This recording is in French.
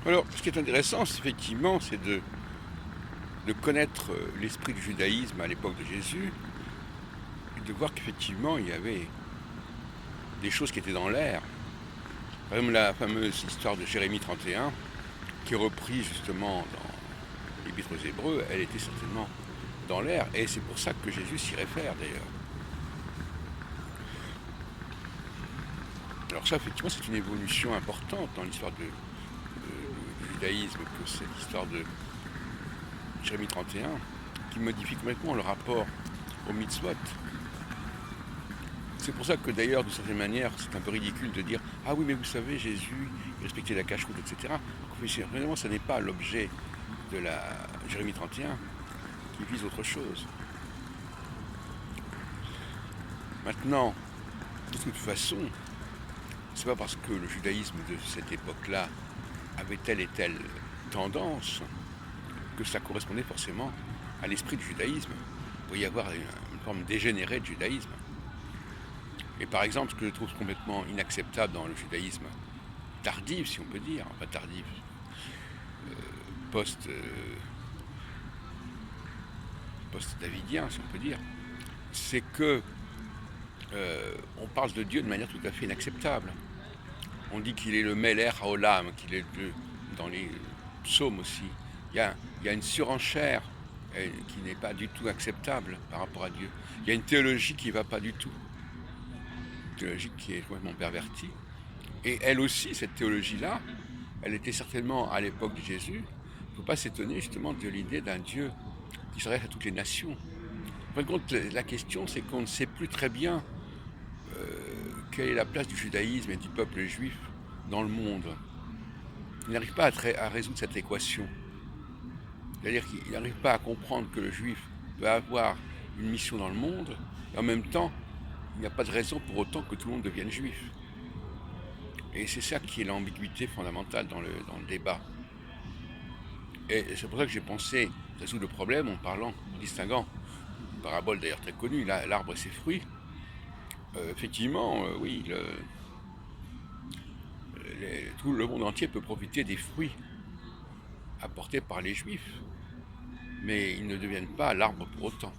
Alors, ce qui est intéressant, effectivement, c'est de connaître l'esprit du judaïsme à l'époque de Jésus, et de voir qu'effectivement, il y avait des choses qui étaient dans l'air. Par exemple, la fameuse histoire de Jérémie 31, qui est reprise justement dans l'Épître aux Hébreux, elle était certainement dans l'air, et c'est pour ça que Jésus s'y réfère d'ailleurs. Alors ça, effectivement, c'est une évolution importante dans l'histoire du judaïsme, que cette histoire de Jérémie 31, qui modifie complètement le rapport au mitzvot. C'est pour ça que d'ailleurs, d'une certaine manière, c'est un peu ridicule de dire « Ah oui, mais vous savez, Jésus, il respectait la cache-route, etc. » Vraiment, ce n'est pas l'objet de la Jérémie 31 qui vise autre chose. Maintenant, de toute façon, c'est pas parce que le judaïsme de cette époque-là avait telle et telle tendance que ça correspondait forcément à l'esprit du judaïsme. Il pourrait y avoir une forme dégénérée de judaïsme. Et par exemple, ce que je trouve complètement inacceptable dans le judaïsme tardif, si on peut dire, enfin tardif, post, post-davidien, si on peut dire, c'est que on parle de Dieu de manière tout à fait inacceptable. On dit qu'il est le Meler Haolam, qu'il est dans les psaumes aussi. Il y a une surenchère qui n'est pas du tout acceptable par rapport à Dieu. Il y a une théologie qui ne va pas du tout. Une théologie qui est complètement pervertie. Et elle aussi, cette théologie-là, elle était certainement à l'époque de Jésus. Il ne faut pas s'étonner justement de l'idée d'un Dieu qui s'adresse à toutes les nations. En fin de compte, la question, c'est qu'on ne sait plus très bien quelle est la place du judaïsme et du peuple juif dans le monde. Il n'arrive pas à résoudre cette équation. C'est-à-dire qu'il n'arrive pas à comprendre que le juif peut avoir une mission dans le monde, et en même temps, il n'y a pas de raison pour autant que tout le monde devienne juif. Et c'est ça qui est l'ambiguïté fondamentale dans le débat. Et c'est pour ça que j'ai pensé résoudre le problème en distinguant, une parabole d'ailleurs très connue, l'arbre et ses fruits. Effectivement, oui, tout le monde entier peut profiter des fruits apportés par les juifs, mais ils ne deviennent pas l'arbre pour autant.